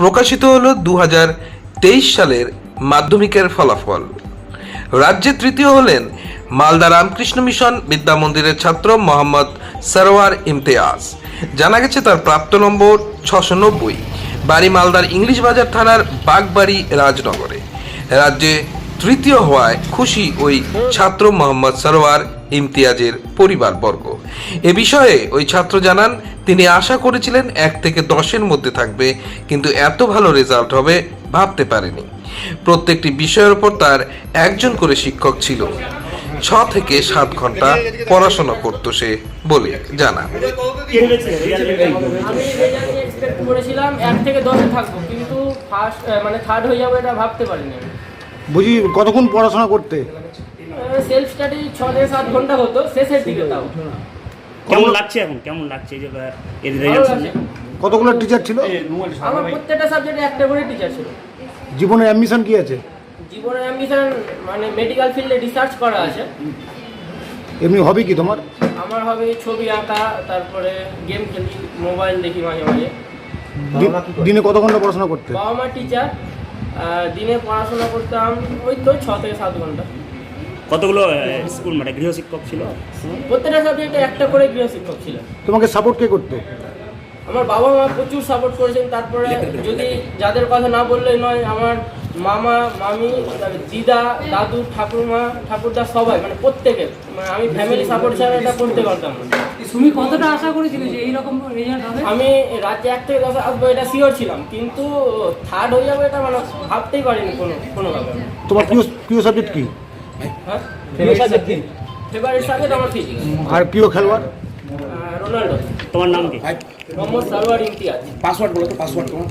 প্রকাশিত হলো 2023 সালের মাধ্যমিকের ফলাফল। রাজ্যে তৃতীয় হলেন মালদা রামকৃষ্ণ মিশন বিদ্যা মন্দিরের ছাত্র মোহাম্মদ সরওয়ার ইমতিয়াজ। জানা গেছে তার প্রাপ্ত নম্বর 690। বাড়ি মালদার ইংলিশ বাজার থানার বাগবাড়ি রাজনগরে। রাজ্যে তৃতীয় হওয়ায় খুশি ওই ছাত্র মোহাম্মদ সরওয়ার ইমতিয়াজের পরিবারবর্গ। এ বিষয়ে ওই ছাত্র জানান, তিনি আশা করেছিলেন 1 থেকে 10-এর মধ্যে থাকবে, কিন্তু এত ভালো রেজাল্ট হবে ভাবতে পারেনি। প্রত্যেকটি বিষয়ের উপর তার একজন করে শিক্ষক ছিল। 6 থেকে 7 ঘন্টা পড়াশোনা করতো সে বলে জানান। আমি এক্সপেক্ট করেছিলাম 1 থেকে 10-এ থাকবো, কিন্তু থার্ড হয়ে যাবো এটা ভাবতে পারিনি। বুঝি কতক্ষণ পড়াশোনা করতে? সেলফ স্টাডি 6 থেকে 7 ঘন্টা হতো শেষের দিকে। তাও কেমন লাগছে এখন? কেমন লাগছে যে এর ভালো রেজাল্ট লাগছে। কতগুলো টিচার ছিল? আমার প্রত্যেকটা সাবজেক্টে একটা করে টিচার ছিল। জীবনে অ্যাম্বিশন কি আছে? জীবনের অ্যাম্বিশন মেডিকেল ফিল্ডে রিসার্চ করা আছে। এমনি হবি কি তোমার? আমার হবে ছবি আঁকা, তারপরে গেম খেলি, মোবাইল দেখি মাঝে মাঝে। দিনে কত ঘন্টা পড়াশোনা করতে? বাবা মা টিচার, দিনে পড়াশোনা করতাম ওই তো 6 থেকে 7 ঘন্টা। কতগুলো স্কুল গৃহশিক্ষক ছিল? প্রত্যেকটা সাবজেক্টে একটা করে গৃহশিক্ষক ছিল। তোমাকে সাপোর্ট কে করতো? আমার বাবা মা প্রচুর সাপোর্ট করেছেন। তারপরে যদি যাদের কথা না বললেই নয়, আমার মামা মামি, দিদা, দাদু, ঠাকুরমা, ঠাকুরদা সবাই, প্রত্যেকের, আমি ফ্যামিলি সাপোর্ট ছাড়া এটা করতে পারতাম না। তুমি কতটা আশা করেছিলে যে এইরকম রেজাল্ট হবে? আমি রাজ্যে 1 থেকে 10 আসবো এটা শিওর ছিলাম, কিন্তু থার্ড হয়ে যাবে এটা ভাবতেই পারিনি কোনো ব্যাপার। তোমার প্রিয় সাবজেক্ট কি? হ্যাঁ, ফেভারিট সাবজেক্ট আমার ফিজিক্স। আর প্রিয় খেলোয়াড়? রোনাল্ডো। তোমার নাম কি? মোহাম্মদ সরওয়ার ইমতিয়াজ। পাসওয়ার্ড বলো তো, পাসওয়ার্ড তোমার।